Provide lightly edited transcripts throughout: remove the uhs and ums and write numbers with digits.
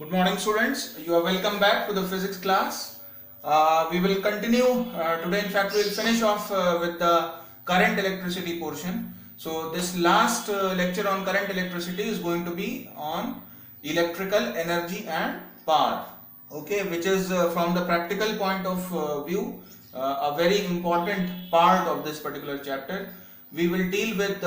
Good morning, students. You are welcome back to the physics class. We will continue today. In fact, we will finish off with the current electricity portion. So this last lecture on current electricity is going to be on electrical energy and power. Okay, which is from the practical point of view a very important part of this particular chapter. We will deal with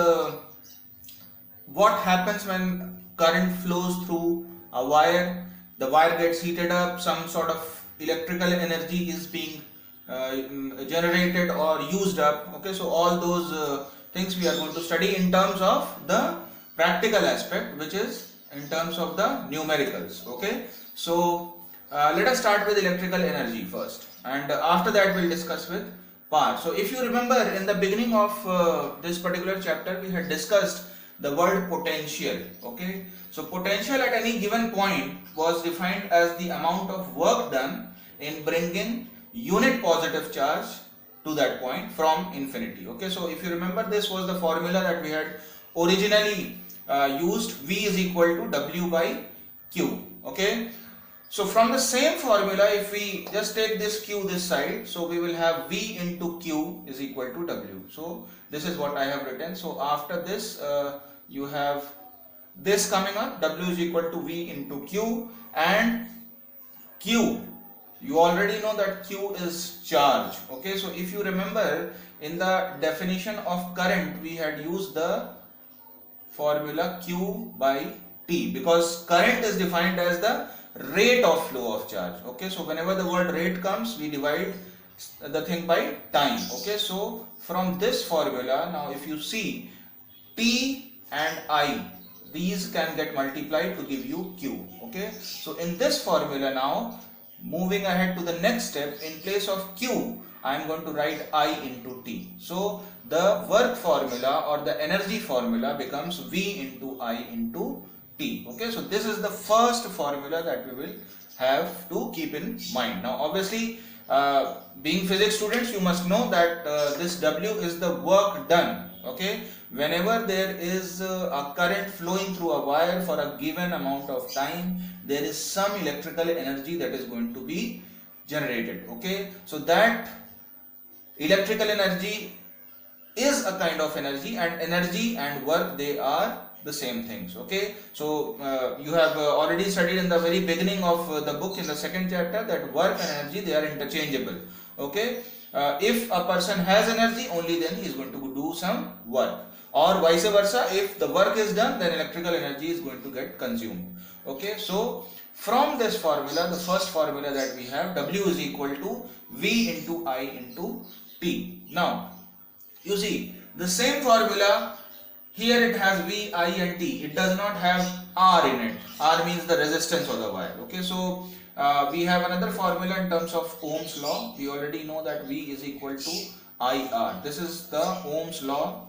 what happens when current flows through a wire. The wire gets heated up, some sort of electrical energy is being generated or used up. Okay, so all those things we are going to study in terms of the practical aspect, which is in terms of the numericals. Okay, so let us start with electrical energy first, and after that we'll discuss with power. So if you remember, in the beginning of this particular chapter we had discussed the word potential. Okay, so potential at any given point was defined as the amount of work done in bringing unit positive charge to that point from infinity. Okay, so if you remember, this was the formula that we had originally used. V is equal to W by Q. Okay, so from the same formula, if we just take this Q this side, so we will have V into Q is equal to W. So this is what I have written. So after this you have this coming up, W is equal to V into Q, and Q, you already know that Q is charge. Okay, so if you remember, in the definition of current we had used the formula Q by T, because current is defined as the rate of flow of charge. Okay, so whenever the word rate comes, we divide the thing by time. Okay, so from this formula, now if you see, T and I, these can get multiplied to give you Q. Okay, so in this formula, now moving ahead to the next step, in place of Q I am going to write I into T. So the work formula or the energy formula becomes V into I into T. Okay, so this is the first formula that we will have to keep in mind. Now obviously, being physics students, you must know that this W is the work done. Okay, whenever there is a current flowing through a wire for a given amount of time, there is some electrical energy that is going to be generated. Okay, so that electrical energy is a kind of energy, and energy and work, they are the same things. Okay, so you have already studied in the very beginning of the book, in the second chapter, that work and energy, they are interchangeable. Okay, if a person has energy, only then he is going to do some work, or vice versa. If the work is done, then electrical energy is going to get consumed. Okay, so from this formula, the first formula that we have, W is equal to V into I into T. Now you see the same formula here, it has V, I and T. It does not have R in it. R means the resistance of the wire. Okay, so we have another formula in terms of Ohm's law. We already know that V is equal to IR. This is the Ohm's law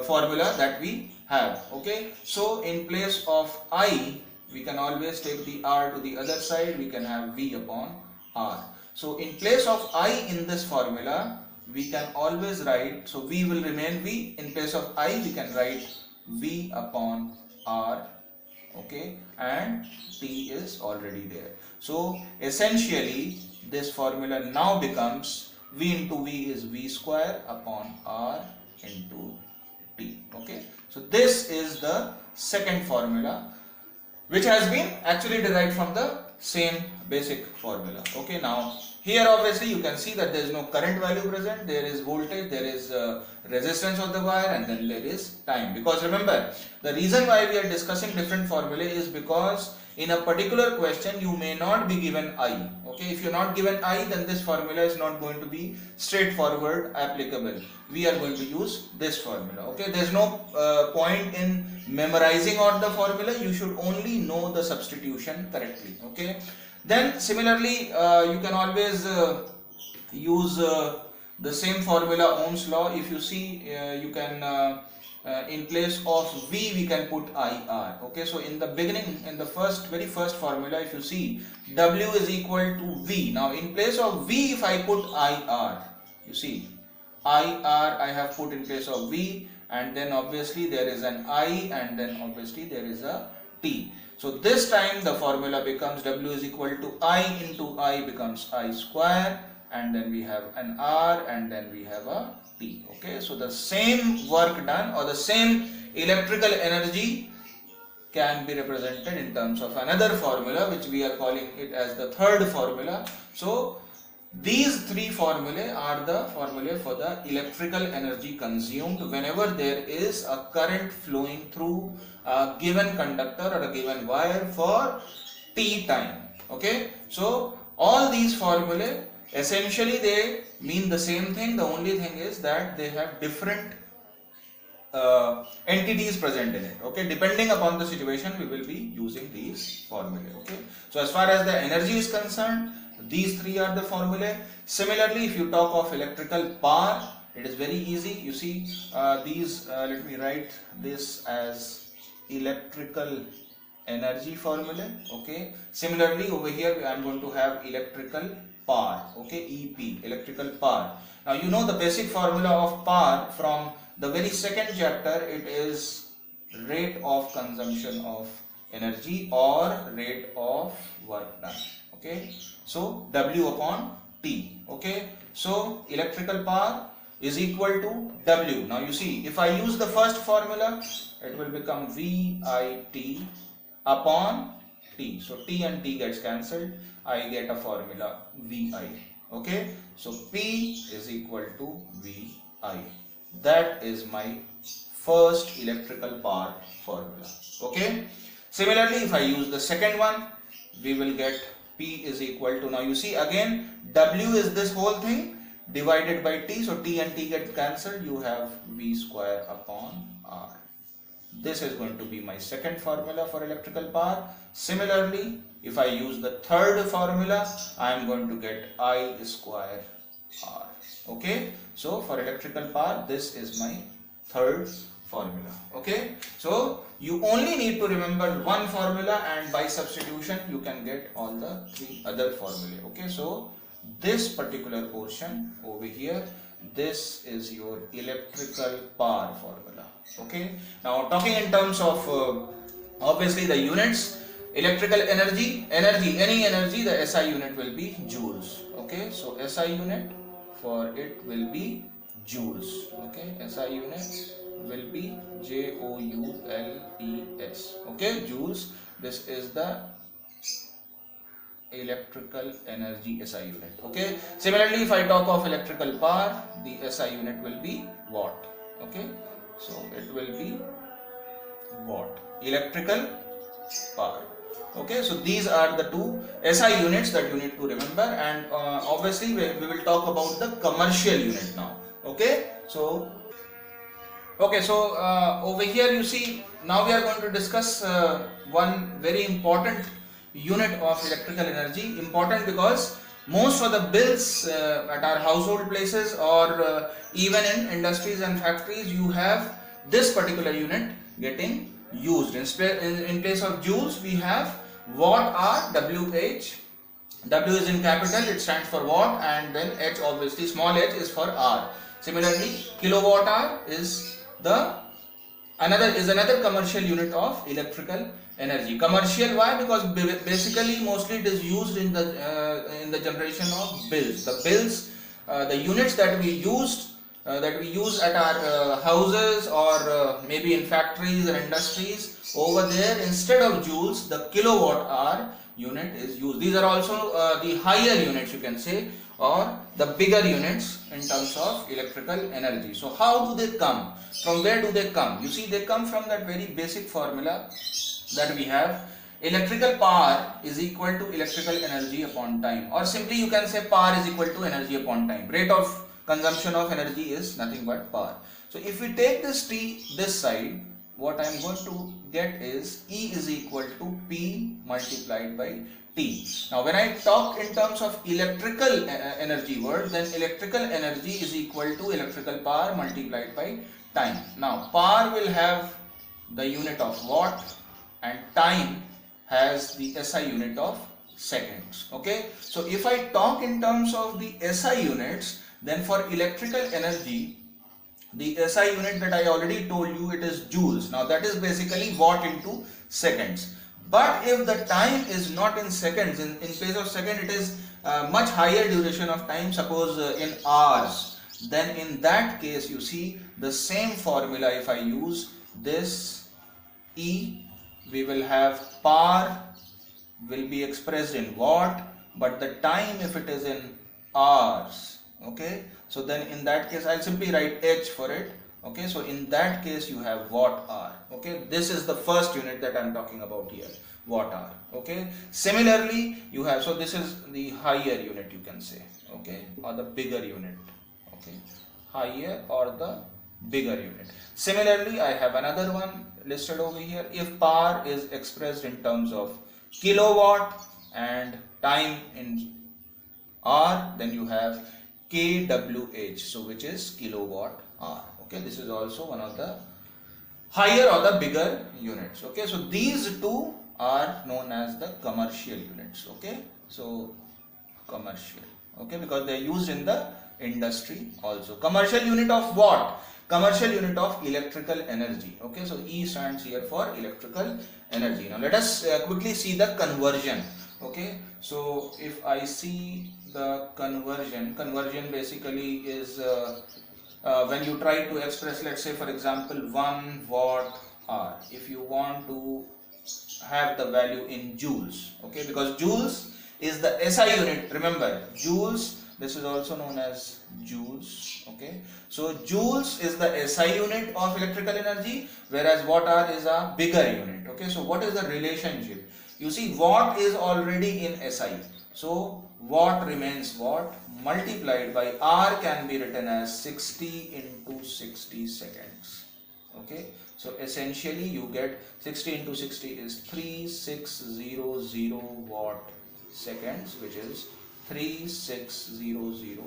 formula that we have. Okay, so in place of I, we can always take the R to the other side. We can have V upon R. So in place of I in this formula, we can always write, so V will remain V. In place of I, we can write V upon R. Okay, and T is already there. So essentially this formula now becomes V into V is V square upon R into T. Okay, so this is the second formula, which has been actually derived from the same basic formula. Okay, now here obviously you can see that there is no current value present, there is voltage, there is resistance of the wire, and then there is time. Because remember, the reason why we are discussing different formulae is because in a particular question you may not be given I. Okay, if you are not given I, then this formula is not going to be straightforward applicable. We are going to use this formula. Okay, there is no point in memorizing out the formula. You should only know the substitution correctly. Okay, then similarly you can always use the same formula, Ohm's law. If you see, you can in place of V we can put IR. Okay, so in the beginning, in the very first formula, if you see, W is equal to V. Now in place of V, if I put IR, you see IR I have put in place of V, and then obviously there is an I, and then obviously there is a T. So this time the formula becomes W is equal to I into I becomes I square, and then we have an R, and then we have a T. Okay, so the same work done or the same electrical energy can be represented in terms of another formula, which we are calling it as the third formula. So these three formulae are the formulae for the electrical energy consumed whenever there is a current flowing through a given conductor or a given wire for T time. Okay, so all these formulae essentially they mean the same thing. The only thing is that they have different entities present in it. Okay, depending upon the situation we will be using these formulae. Okay, so as far as the energy is concerned, these three are the formulae. Similarly, if you talk of electrical power, it is very easy. You see let me write this as electrical energy formula. Okay, similarly over here I am going to have electrical power. Okay, EP, electrical power. Now you know the basic formula of power from the very second chapter. It is rate of consumption of energy or rate of work done. Okay, so W upon T. Okay, so electrical power is equal to W. Now you see, if I use the first formula, it will become VIT upon T. So T and T gets cancelled. I get a formula VI. Okay, so P is equal to VI. That is my first electrical power formula. Okay, similarly, if I use the second one, we will get P is equal to, now you see again W is this whole thing divided by T, so T and T get cancelled. You have V square upon R. This is going to be my second formula for electrical power. Similarly, if I use the third formula, I am going to get I square R. Okay, so for electrical power, this is my third formula. Okay, so you only need to remember one formula, and by substitution you can get all the three other formulae. Okay, so this particular portion over here, this is your electrical power formula. Okay, now talking in terms of obviously the units, electrical energy, any energy, the SI unit will be joules. Okay, so SI unit for it will be joules. Okay, SI unit will be Joules. Okay, joules. This is the electrical energy SI unit. Okay, similarly, if I talk of electrical power, the SI unit will be watt. Okay, so it will be watt, electrical power. Okay, so these are the two SI units that you need to remember, and obviously we will talk about the commercial unit now. Okay, so over here you see, now we are going to discuss one very important unit of electrical energy. Important because most of the bills at our household places or even in industries and factories, you have this particular unit getting used. In place of joules, we have watt hour, WH. W is in capital, it stands for watt, and then H, obviously small h, is for hour. Similarly, kilowatt hour is another commercial unit of electrical energy. Commercial, why? Because basically mostly it is used in the generation of bills. The bills, the units that we use at our houses or maybe in factories and industries, over there instead of joules, the kilowatt hour unit is used. These are also the higher units, you can say, or the bigger units in terms of electrical energy. So how do they come? From where do they come? You see, they come from that very basic formula that we have. Electrical power is equal to electrical energy upon time, or simply you can say power is equal to energy upon time. Rate of consumption of energy is nothing but power. So if we take this T this side, what I am going to get is E is equal to P multiplied by T. Now when I talk in terms of electrical energy word, then electrical energy is equal to electrical power multiplied by time. Now power will have the unit of watt and time has the SI unit of seconds. Okay, so if I talk in terms of the SI units, then for electrical energy, the SI unit that I already told you, it is joules. Now that is basically watt into seconds. But if the time is not in seconds, in place of second it is much higher duration of time, suppose in hours, then in that case you see the same formula. If I use this E, we will have power will be expressed in watt, but the time, if it is in hours, okay, so then in that case I'll simply write H for it. Okay, so in that case you have watt hour. Okay, this is the first unit that I'm talking about here, watt hour. Okay, similarly you have, so this is the higher unit, you can say, okay, or the bigger unit. Okay, higher or the bigger unit. Similarly, I have another one listed over here. If power is expressed in terms of kilowatt and time in hour, then you have kWh, so which is kilowatt hour. Okay, this is also one of the higher or the bigger units. Okay, so these two are known as the commercial units. Okay, so commercial, okay, because they are used in the industry also. Commercial unit of what? Commercial unit of electrical energy. Okay, so E stands here for electrical energy. Now let us quickly see the conversion. Okay, so if I see the conversion basically is when you try to express, let's say for example 1 watt hour, if you want to have the value in joules, okay, because joules is the SI unit. Remember, joules, this is also known as joules. Okay, so joules is the SI unit of electrical energy, whereas watt hour is a bigger unit. Okay, so what is the relationship? You see, watt is already in SI, so watt remains watt, multiplied by hour can be written as 60 into 60 seconds. Okay, so essentially you get 60 into 60 is 3600 watt seconds, which is 3600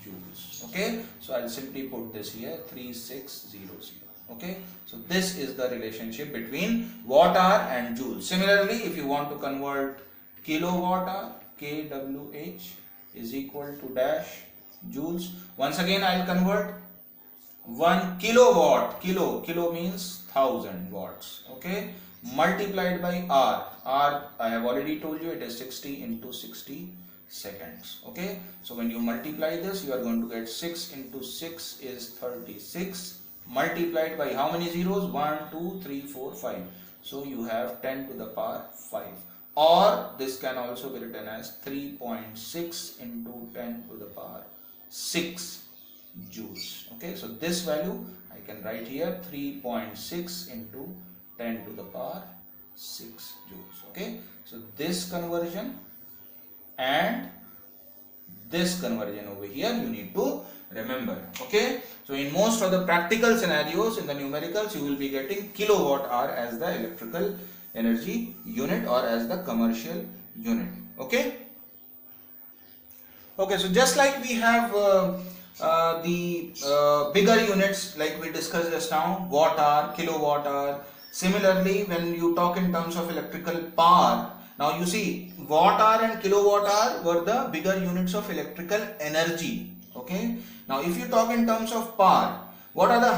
joules. Okay, so I'll simply put this here, 3600. Okay, so this is the relationship between watt hour and joules. Similarly, if you want to convert kilowatt hour, kWh is equal to dash joules. Once again I'll convert 1 kilowatt, kilo means 1000 watts. Okay, multiplied by hour. Hour, I have already told you, it is 60 into 60 seconds. Okay, so when you multiply this, you are going to get 6 into 6 is 36, multiplied by how many zeros? 1 2 3 4 5, so you have 10 to the power 5, or this can also be written as 3.6 into 10 to the power 6 joules. Okay, so this value I can write here, 3.6 into 10 to the power 6 joules. Okay, so this conversion and this conversion over here you need to remember. Okay, so in most of the practical scenarios, in the numericals, you will be getting kilowatt hour as the electrical energy unit or as the commercial unit. Okay, okay, so just like we have the bigger units like we discussed just now, watt hour, kilowatt hour. Similarly, when you talk in terms of electrical power, now you see watt hour and kilowatt hour were the bigger units of electrical energy. Okay, now if you talk in terms of power, what are the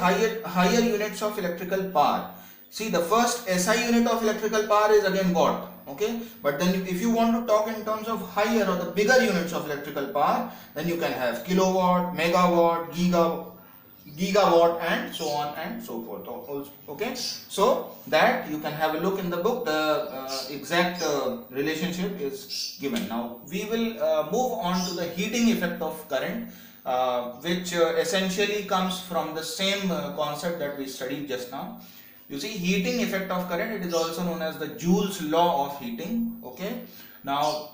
higher units of electrical power? See, the first SI unit of electrical power is again watt. Okay, but then if you want to talk in terms of higher or the bigger units of electrical power, then you can have kilowatt, megawatt, gigawatt, and so on and so forth. Okay, so that you can have a look in the book. The exact relationship is given. Now we will move on to the heating effect of current, which essentially comes from the same concept that we studied just now. You see, heating effect of current, it is also known as the Joule's law of heating. Okay, now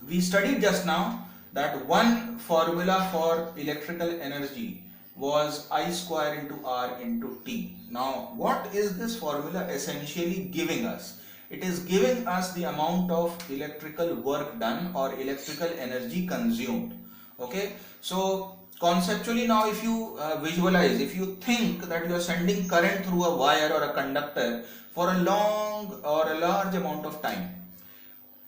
we studied just now that one formula for electrical energy was I square into R into T. Now what is this formula essentially giving us? It is giving us the amount of electrical work done or electrical energy consumed. Okay, so conceptually, now if you visualize, if you think that you are sending current through a wire or a conductor for a long or a large amount of time,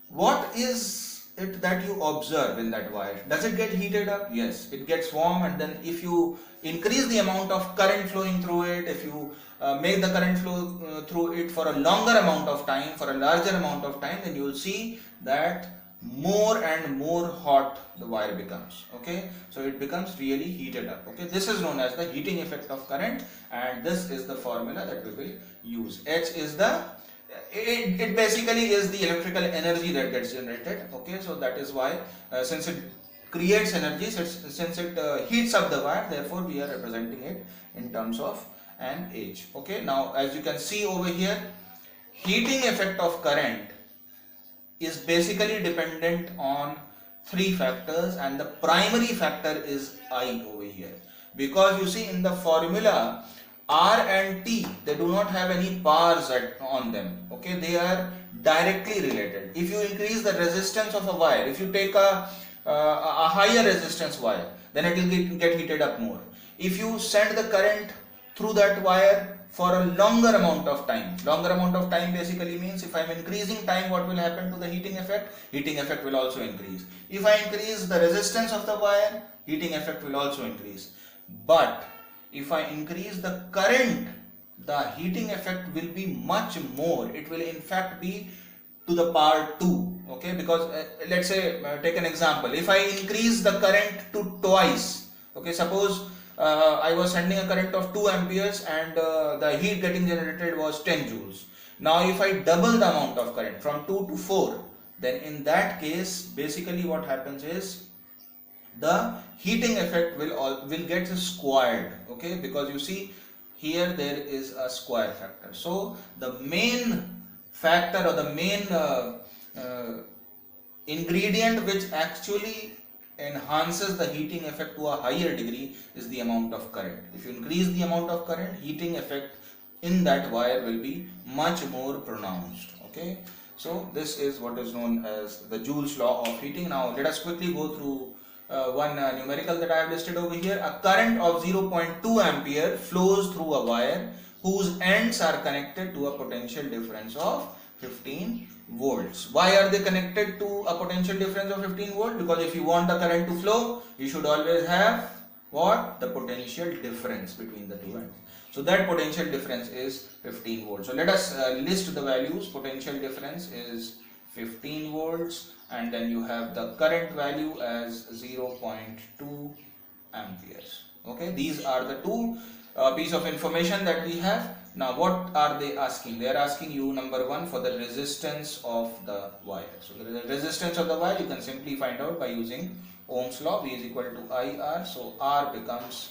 what is it that you observe in that wire? Does it get heated up? Yes, it gets warm, and then if you increase the amount of current flowing through it, if you make the current flow through it for a longer amount of time, for a larger amount of time, then you will see that more and more hot the wire becomes. Okay, so it becomes really heated up. Okay, this is known as the heating effect of current, and this is the formula that we will use. H is the it basically is the electrical energy that gets generated. Okay, so that is why since it creates energy, since it heats up the wire, therefore we are representing it in terms of an H. Okay, now as you can see over here, heating effect of current is basically dependent on three factors, and the primary factor is I over here, because you see in the formula R and T, they do not have any powers on them. Okay, they are directly related. If you increase the resistance of a wire, if you take a higher resistance wire, then it will get heated up more. If you send the current through that wire for a longer amount of time basically means if I am increasing time, what will happen to the heating effect? Heating effect will also increase. If I increase the resistance of the wire, heating effect will also increase. But if I increase the current, the heating effect will be much more. It will in fact be to the power 2. Okay, because let's say take an example. If I increase the current to twice, okay, suppose I was sending a current of 2 amperes and the heat getting generated was 10 joules. Now if I double the amount of current from 2 to 4, then in that case basically what happens is the heating effect will get squared. Okay, because you see here there is a square factor. So the main factor or the main ingredient which actually enhances the heating effect to a higher degree is the amount of current. If you increase the amount of current, heating effect in that wire will be much more pronounced. Okay, so this is what is known as the Joule's law of heating. Now let us quickly go through one numerical that I have listed over here. A current of 0.2 ampere flows through a wire whose ends are connected to a potential difference of 15 volts. Why are they connected to a potential difference of 15 volts? Because if you want the current to flow, you should always have what? The potential difference between the two ends. So that potential difference is 15 volts. So let us list the values. Potential difference is 15 volts, and then you have the current value as 0.2 amperes. Okay, these are the two piece of information that we have. Now what are they asking? They are asking you, number one, for the resistance of the wire. So the resistance of the wire you can simply find out by using Ohm's law. V is equal to IR. So R becomes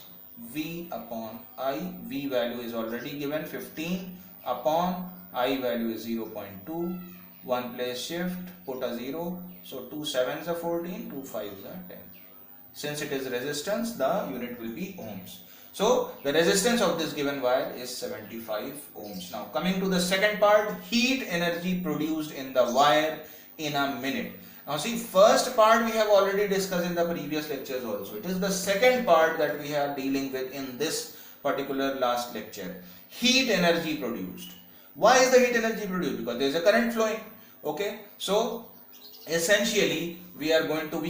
V upon I. V value is already given, 15 upon I value is 0.2. One place shift, put a 0. So 2 7s are 14, 2 5s are 10. Since it is resistance, the unit will be ohms. So the resistance of this given wire is 75 ohms. Now coming to the second part, heat energy produced in the wire in a minute. Now see, first part we have already discussed in the previous lectures also. It is the second part that we are dealing with in this particular last lecture. Heat energy produced. Why is the heat energy produced? Because there is a current flowing. Okay, so essentially we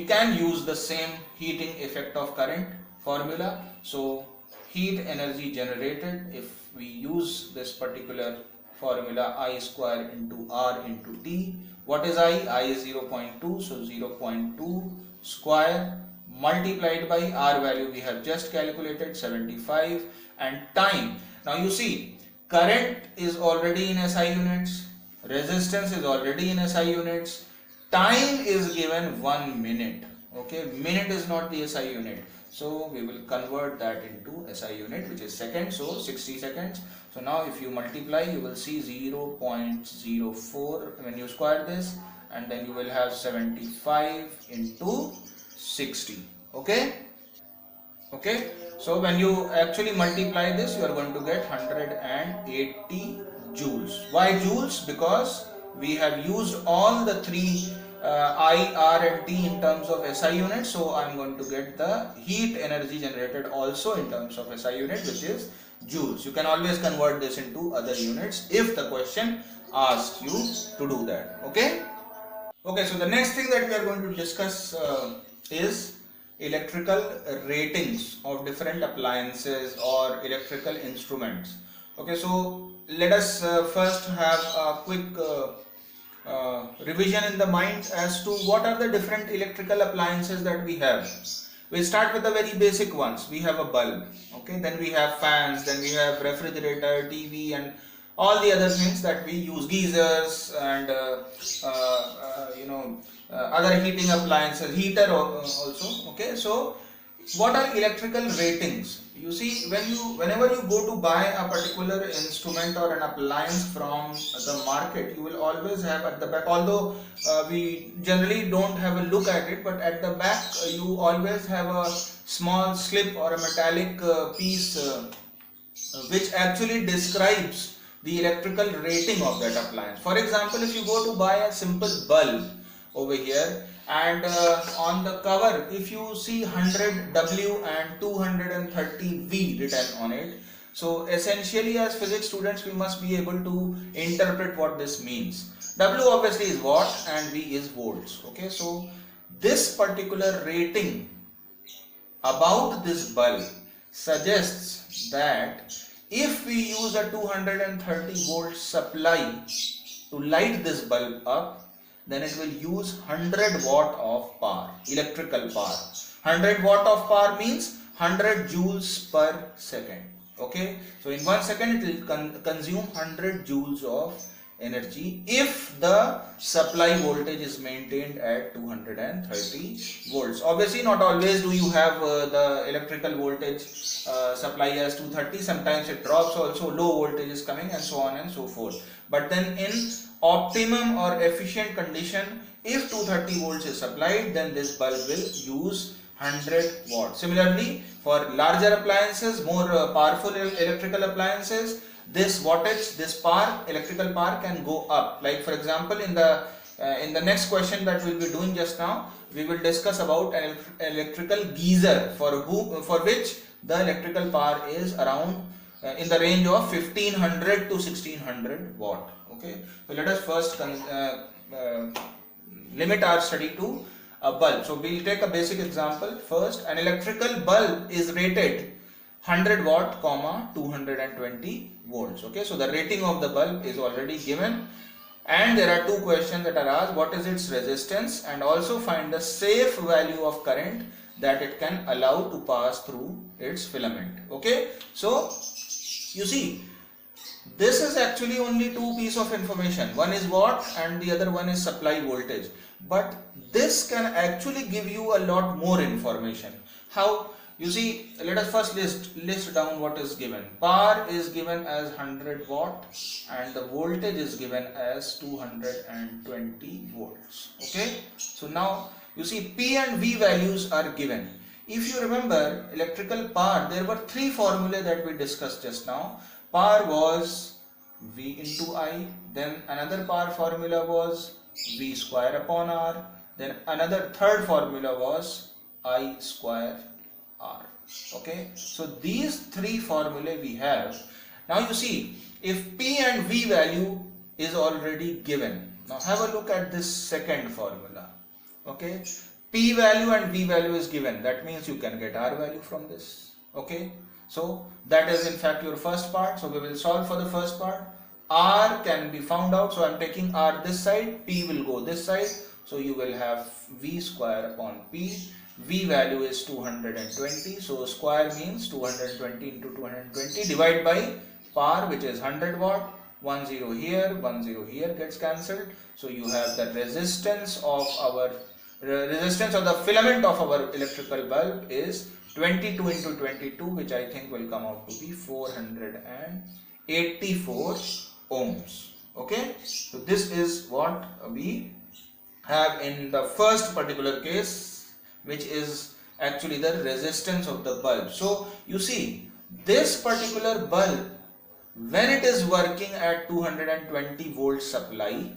can use the same heating effect of current formula. So heat energy generated, if we use this particular formula, I square into R into T. What is I? I is 0.2, so 0.2 square multiplied by R value we have just calculated, 75, and time. Now you see, current is already in SI units, resistance is already in SI units, time is given 1 minute. Okay, minute is not the SI unit, so we will convert that into SI unit, which is seconds, so 60 seconds. So now if you multiply, you will see 0.04 when you square this, and then you will have 75 into 60. Okay, so when you actually multiply this, you are going to get 180 joules. Why joules? Because we have used all the three I, R and T in terms of SI units, so I am going to get the heat energy generated also in terms of SI unit, which is joules. You can always convert this into other units if the question asks you to do that. Okay. Okay, so the next thing that we are going to discuss is electrical ratings of different appliances or electrical instruments. Okay, so let us first have a quick revision in the mind as to what are the different electrical appliances that we have. We'll start with the very basic ones. We have a bulb, okay, then we have fans, then we have refrigerator, TV, and all the other things that we use, geysers, and other heating appliances, heater also. Okay, so what are electrical ratings? You see, whenever you go to buy a particular instrument or an appliance from the market, you will always have at the back, although we generally don't have a look at it, but at the back you always have a small slip or a metallic piece which actually describes the electrical rating of that appliance. For example, if you go to buy a simple bulb over here, and on the cover if you see 100W and 230V written on it, so essentially as physics students we must be able to interpret what this means. W obviously is watt and V is volts. Okay, so this particular rating about this bulb suggests that if we use a 230 volt supply to light this bulb up, then it will use 100 watt of power, electrical power. 100 watt of power means 100 joules per second. Okay, so in 1 second it will consume 100 joules of energy if the supply voltage is maintained at 230 volts. Obviously not always do you have the electrical voltage supply as 230, sometimes it drops also, low voltage is coming and so on and so forth. But then in optimum or efficient condition, if 230 volts is supplied, then this bulb will use 100 watts. Similarly, for larger appliances, more powerful electrical appliances, this wattage, this power, electrical power can go up. Like for example, in the next question that we'll be doing just now, we will discuss about an electrical geyser for which the electrical power is around in the range of 1500 to 1600 watt. Okay, so let us first limit our study to a bulb. So we'll take a basic example. First, an electrical bulb is rated 100 watt, 220 volts. Okay, so the rating of the bulb is already given, and there are two questions that are asked: what is its resistance, and also find the safe value of current that it can allow to pass through its filament. Okay, so you see, this is actually only two pieces of information. One is watt and the other one is supply voltage. But this can actually give you a lot more information. How? You see, let us first list down what is given. Power is given as 100 watt and the voltage is given as 220 volts. Okay. So now you see P and V values are given. If you remember electrical power, there were three formulae that we discussed just now. Power was V into I, then another power formula was V square upon R, then another third formula was I square R. Okay, so these three formulae we have. Now you see, if P and V value is already given, now have a look at this second formula. Okay, P value and V value is given, that means you can get R value from this. Okay, so that is in fact your first part. So we will solve for the first part. R can be found out, so I am taking R this side, P will go this side, so you will have V square upon P. V value is 220, so square means 220 into 220 divided by power, which is 100 watt. 10 here, 10 here gets cancelled, so you have the resistance of the filament of our electrical bulb is 22 into 22, which I think will come out to be 484 ohms. Okay, so this is what we have in the first particular case, which is actually the resistance of the bulb. So you see, this particular bulb, when it is working at 220 volt supply,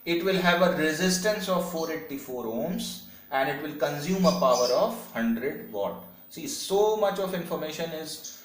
it will have a resistance of 484 ohms and it will consume a power of 100 watt. See, so much of information is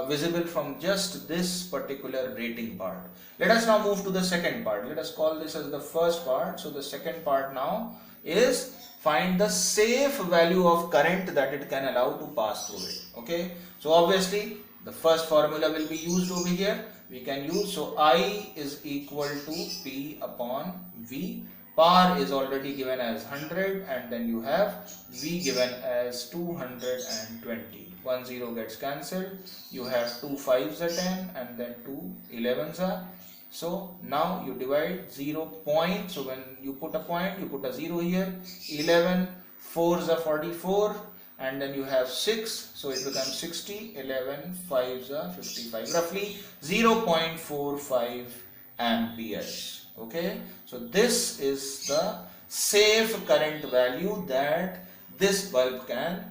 visible from just this particular rating part. Let us now move to the second part. Let us call this as the first part. So the second part now is find the safe value of current that it can allow to pass through it. Okay, so obviously the first formula will be used over here. We can use, so I is equal to P upon V. Power is already given as 100, and then you have V given as 220. 1 0 gets cancelled. You have 2 5s are 10 and then 2 11s are. So now you divide 0 point. So when you put a point, you put a 0 here. 11 4s are 44, and then you have 6, so it becomes 60. 11 5s are 55, roughly 0.45 amperes. Okay, so this is the safe current value that this bulb can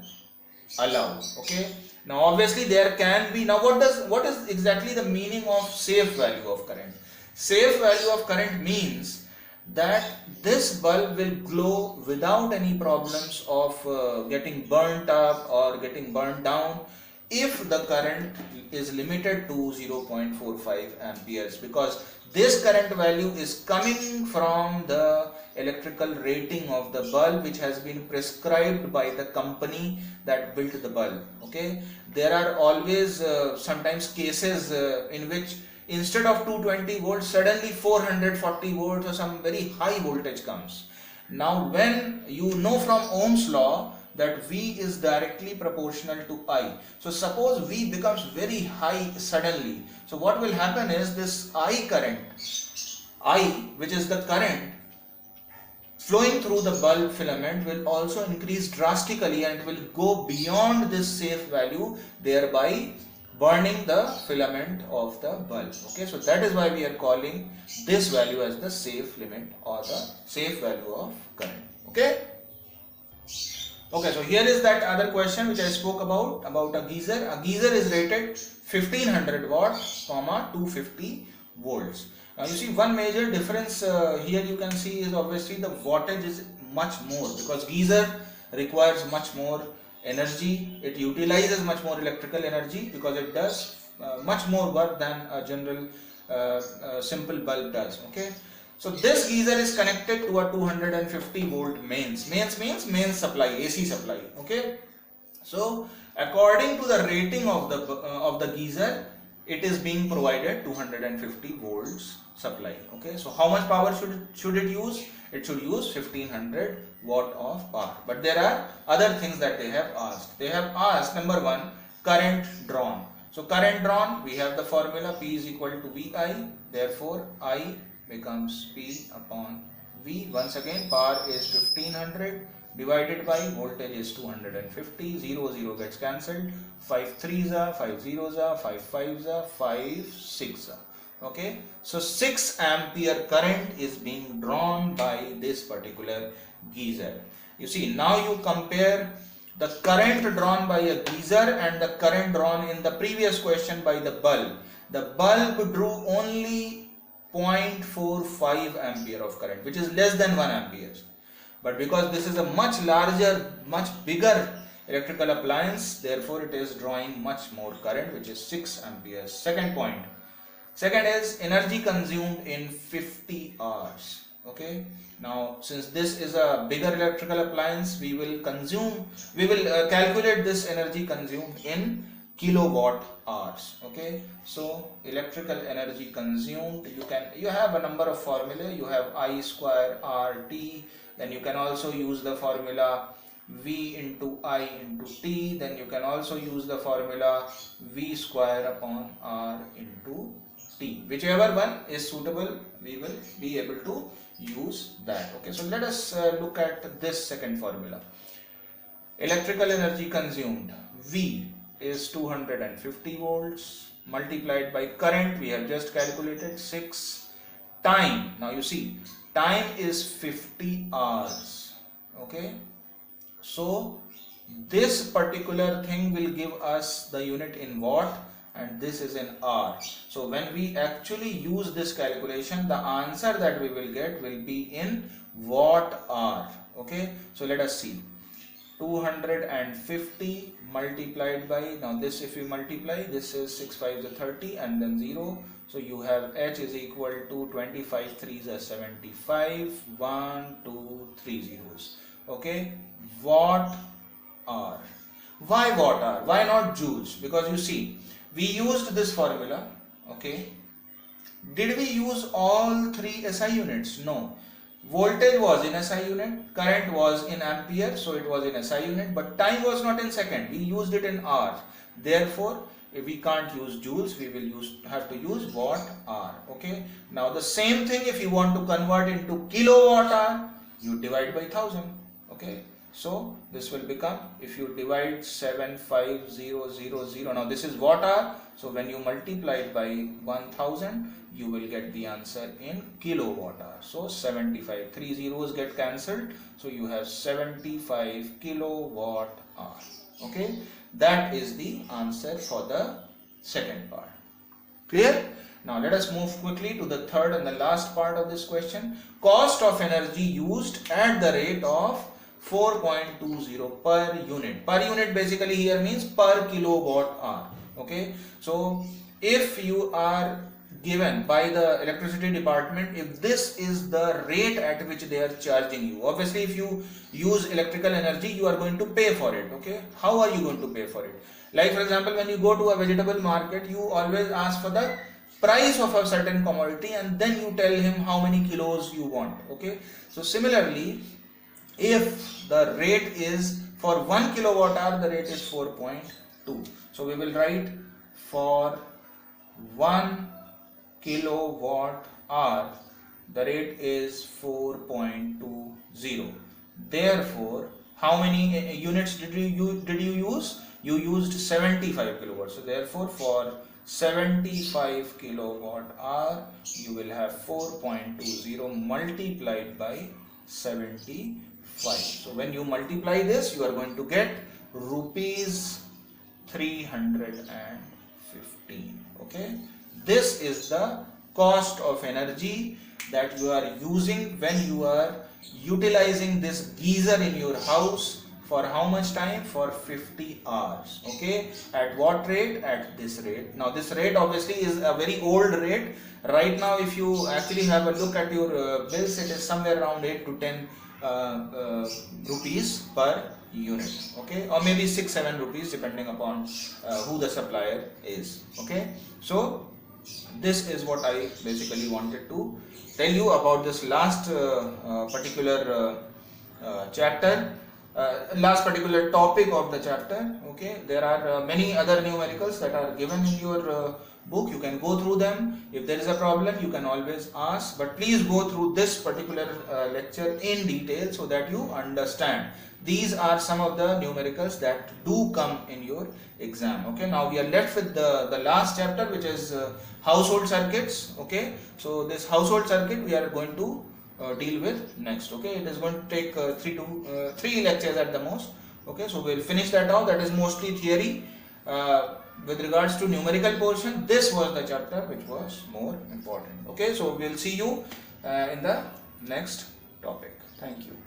allow. Okay, now obviously there can be, now what is exactly the meaning of safe value of current? Safe value of current means that this bulb will glow without any problems of getting burnt up or getting burnt down if the current is limited to 0.45 amperes, because this current value is coming from the electrical rating of the bulb, which has been prescribed by the company that built the bulb. Okay, there are always sometimes cases in which instead of 220 volts suddenly 440 volts or some very high voltage comes. Now when you know from Ohm's law that V is directly proportional to I, so suppose V becomes very high suddenly, so what will happen is this I current, I which is the current flowing through the bulb filament, will also increase drastically and it will go beyond this safe value, thereby burning the filament of the bulb. Okay, so that is why we are calling this value as the safe limit or the safe value of current. Okay. Okay, so here is that other question which I spoke about a geyser. A geyser is rated 1500 watt, 250 volts. Now you see one major difference here you can see is obviously the wattage is much more, because geyser requires much more energy. It utilizes much more electrical energy because it does much more work than a general simple bulb does. Okay. So this geyser is connected to a 250 volt mains. Mains means main supply, AC supply. Okay. So according to the rating of the geyser, it is being provided 250 volts supply. Okay. So how much power should it use? It should use 1500 watt of power. But there are other things that they have asked. They have asked, number one, current drawn. So current drawn, we have the formula P is equal to VI. Therefore I becomes P upon V. Once again, power is 1500 divided by voltage is 250. 0 gets cancelled. 5 3s are, 5 0s are, 5 5s are, 5 6s are. Okay, so 6 ampere current is being drawn by this particular geyser. You see, now you compare the current drawn by a geyser and the current drawn in the previous question by the bulb. The bulb drew only 0.45 ampere of current, which is less than 1 ampere. But because this is a much larger, much bigger electrical appliance, therefore it is drawing much more current, which is 6 amperes. Second point. Second is energy consumed in 50 hours. Okay. Now, since this is a bigger electrical appliance, we will calculate this energy consumed in kilowatt hours. Okay. So electrical energy consumed, you have a number of formula. You have I square RT. Then you can also use the formula V into I into T. Then you can also use the formula V square upon R into T. Whichever one is suitable, we will be able to use that. Okay, so let us look at this second formula. Electrical energy consumed, V is 250 volts multiplied by current, we have just calculated 6, time. Now you see, time is 50 hours. Okay, so this particular thing will give us the unit in watt, and this is in hour. So when we actually use this calculation, the answer that we will get will be in watt hour. Okay, so let us see. 250 multiplied by, now this if you multiply, this is 6 5s are 30 and then 0. So you have H is equal to 25 3s are 75, 1, 2, 3 zeros. Okay, watt hour. Why watt hour? Why not joules? Because you see, we used this formula. Okay, did we use all three SI units? No. Voltage was in SI unit, current was in ampere, so it was in SI unit, but time was not in second. We used it in hours. Therefore, if we can't use joules, we will have to use watt hour. Okay. Now the same thing, if you want to convert into kilowatt hour, you divide by 1000. Okay. So this will become, if you divide 75000, now this is watt hour. So when you multiply it by 1000, you will get the answer in kilowatt hour. So 75, 3 zeros get cancelled. So you have 75 kilowatt hour. Okay, that is the answer for the second part. Clear? Now let us move quickly to the third and the last part of this question. Cost of energy used at the rate of 4.20 per unit. Per unit basically here means per kilowatt hour. Okay, so if you are given by the electricity department, if this is the rate at which they are charging you, obviously if you use electrical energy, you are going to pay for it. Okay, how are you going to pay for it? Like for example, when you go to a vegetable market, you always ask for the price of a certain commodity and then you tell him how many kilos you want. Okay, so similarly, if the rate is for 1 kilowatt hour, the rate is 4.2. So we will write for 1 kilowatt hour, the rate is 4.20. Therefore, how many units did you use? You used 75 kilowatts. So therefore, for 75 kilowatt hour, you will have 4.20 multiplied by 75. So when you multiply this, you are going to get rupees 315. Okay, this is the cost of energy that you are using when you are utilizing this geyser in your house. For how much time? For 50 hours. Okay, at what rate? At this rate. Now this rate obviously is a very old rate. Right now if you actually have a look at your bills, it is somewhere around 8 to 10 rupees per unit. Okay, or maybe 6-7 rupees depending upon who the supplier is. Okay, so this is what I basically wanted to tell you about this last particular chapter, last particular topic of the chapter. Okay, there are many other numericals that are given in your book. You can go through them. If there is a problem, you can always ask, but please go through this particular lecture in detail so that you understand. These are some of the numericals that do come in your exam. Okay, now we are left with the last chapter, which is household circuits. Okay, so this household circuit we are going to deal with next. Okay, it is going to take 3 lectures at the most. Okay, so we'll finish that out. That is mostly theory. With regards to numerical portion, this was the chapter which was more important. Okay, so we'll see you in the next topic. Thank you.